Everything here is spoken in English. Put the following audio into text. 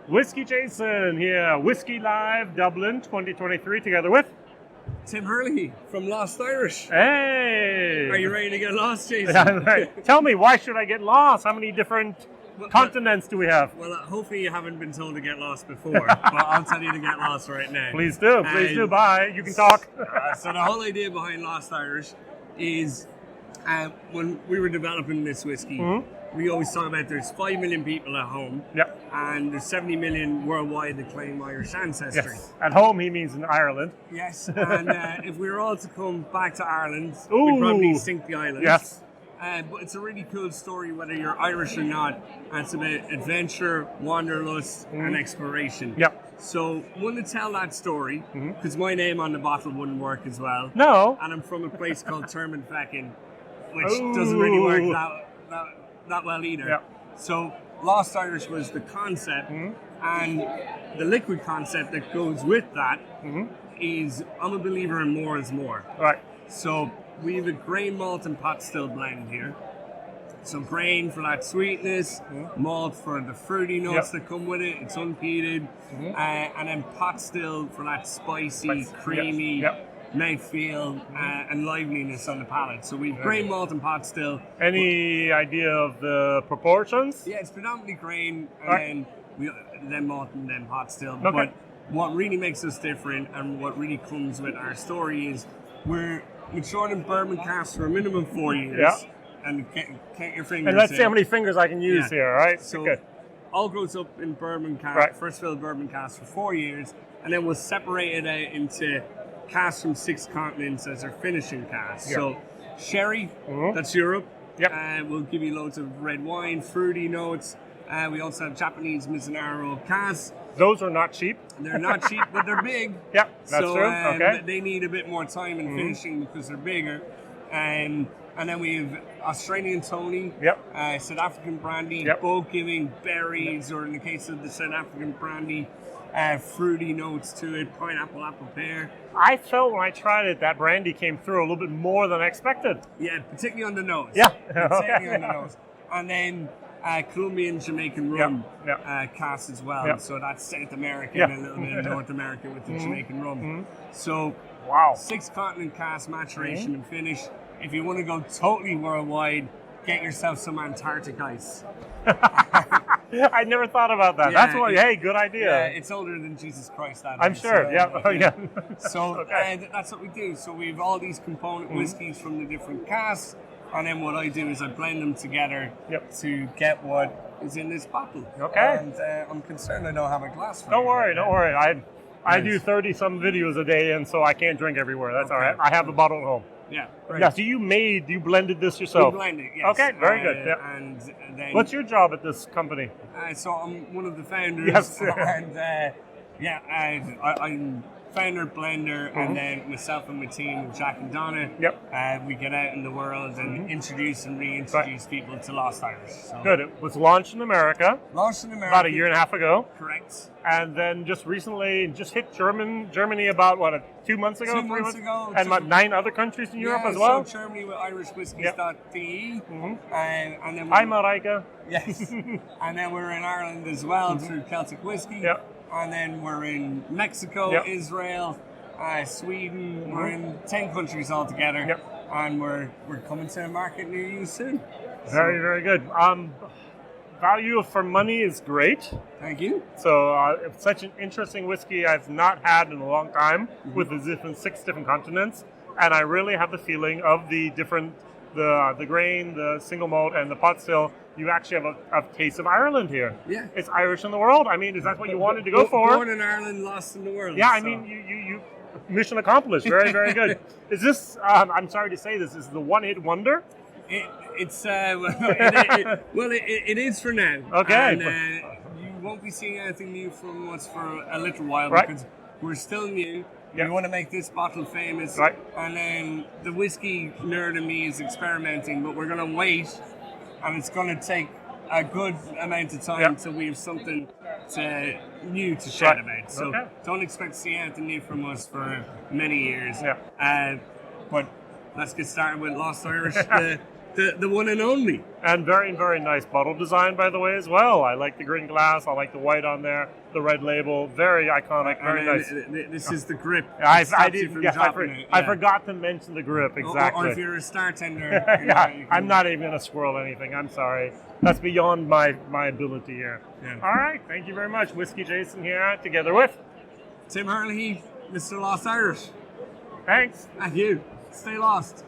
WhiskyJason here, Whiskey Live Dublin 2023, together with Tim Herlihy from Lost Irish. Hey! Are you ready to get lost, Jason? Right. Tell me, why should I get lost? How many different continents do we have? Well, hopefully you haven't been told to get lost before, but I'll tell you to get lost right now. Please do, bye. You can talk. So the whole idea behind Lost Irish is when we were developing this whiskey, we always talk about there's 5 million people at home, and there's 70 million worldwide that claim Irish ancestry. Yes. At home, he means in Ireland. Yes, and if we were all to come back to Ireland, we'd probably sink the island. Yes. But it's a really cool story, whether you're Irish or not. And it's about adventure, wanderlust, and exploration. Yep. So, I want to tell that story, because my name on the bottle wouldn't work as well. No. And I'm from a place called Termonfeckin, which doesn't really work that well either. Yep. So, Lost Irish was the concept, and the liquid concept that goes with that is, I'm a believer in more is more. Right. So, we have a grain, malt, and pot still blend here. So grain for that sweetness, malt for the fruity notes that come with it. It's unpeated, and then pot still for that spicy, creamy mouthfeel and liveliness on the palate. So we've grain, malt, and pot still. Any idea of the proportions? Yeah, it's predominantly grain, and then malt, and then pot still. Okay. But what really makes us different, and what really comes with our story, is we're matured in bourbon casks for a minimum 4 years. Yeah. And count your fingers. And let's see how many fingers I can use here, right? So good. All grows up in bourbon casks, first filled bourbon casks for 4 years, and then we'll separate it out into casks from 6 continents as our finishing casks. So sherry, that's Europe. We'll give you loads of red wine, fruity notes. We also have Japanese Mizunara casks. Those are not cheap. They're not cheap, but they're big. Yeah, that's true. Okay. They need a bit more time in finishing because they're bigger. And then we have Australian Tony, South African brandy, both giving berries, or in the case of the South African brandy, fruity notes to it, pineapple, apple, pear. I felt when I tried it, that brandy came through a little bit more than I expected. Yeah, particularly on the nose. Yeah. Particularly on the nose. And then Colombian Jamaican rum cast as well. So that's South American and a little bit of North America with the Jamaican rum. So 6 continent cast, maturation and finish. If you want to go totally worldwide, get yourself some Antarctic ice. I never thought about that. That's why, good idea. Yeah, it's older than Jesus Christ. I'm sure. So that's what we do. So we have all these component whiskeys from the different casks, and then what I do is I blend them together to get what is in this bottle. Okay. And I'm concerned I don't have a glass for you. Don't worry. I do 30-some videos a day, and so I can't drink everywhere. That's all right. I have a bottle at home. Yeah. Right. Yeah. So you blended this yourself? We blended, yes. Okay. Very good. Yeah. And then, what's your job at this company? So I'm one of the founders. Yes. And I'm founder, blender, and then myself and my team, Jack and Donna. We get out in the world and introduce and reintroduce people to Lost Irish. So. Good. It was launched in America. About a year and a half ago. Correct. And then just recently, hit Germany about, 2 months ago? 2 months ago. And about 9 other countries in Europe as well? So Germany with irishwhiskies.de. And then Hi, Mareike. Yes. And then we're in Ireland as well through Celtic Whiskey. And then we're in Mexico, Israel, Sweden. We're in 10 countries altogether. And we're coming to a market near you soon. Very, very good. Value for money is great. Thank you. So it's such an interesting whiskey I've not had in a long time with the 6 different continents. And I really have the feeling of the different, the grain, the single malt, and the pot still. You actually have a taste of Ireland here. Yeah. It's Irish in the world. I mean, is that what you wanted to go for? Born in Ireland, lost in the world. Yeah, I mean, you mission accomplished. Very, very good. Is this, I'm sorry to say this, is the one-hit wonder? It is for now. Okay. And you won't be seeing anything new from us for a little while because we're still new. We want to make this bottle famous. Right. And then the whiskey nerd in me is experimenting, but we're going to wait, and it's going to take a good amount of time until we have something new to chat about. So don't expect to see anything new from us for many years. But let's get started with Lost Irish. The one and only. And very, very nice bottle design, by the way, as well. I like the green glass. I like the white on there. The red label. Very iconic. Very nice. This is the grip. I forgot to mention the grip, exactly. Or if you're a bartender. I'm not even going to squirrel anything. I'm sorry. That's beyond my ability here. Yeah. All right. Thank you very much. WhiskyJason here, together with Tim Herlihy, Mr. Lost Irish. Thanks. Thank you. Stay lost.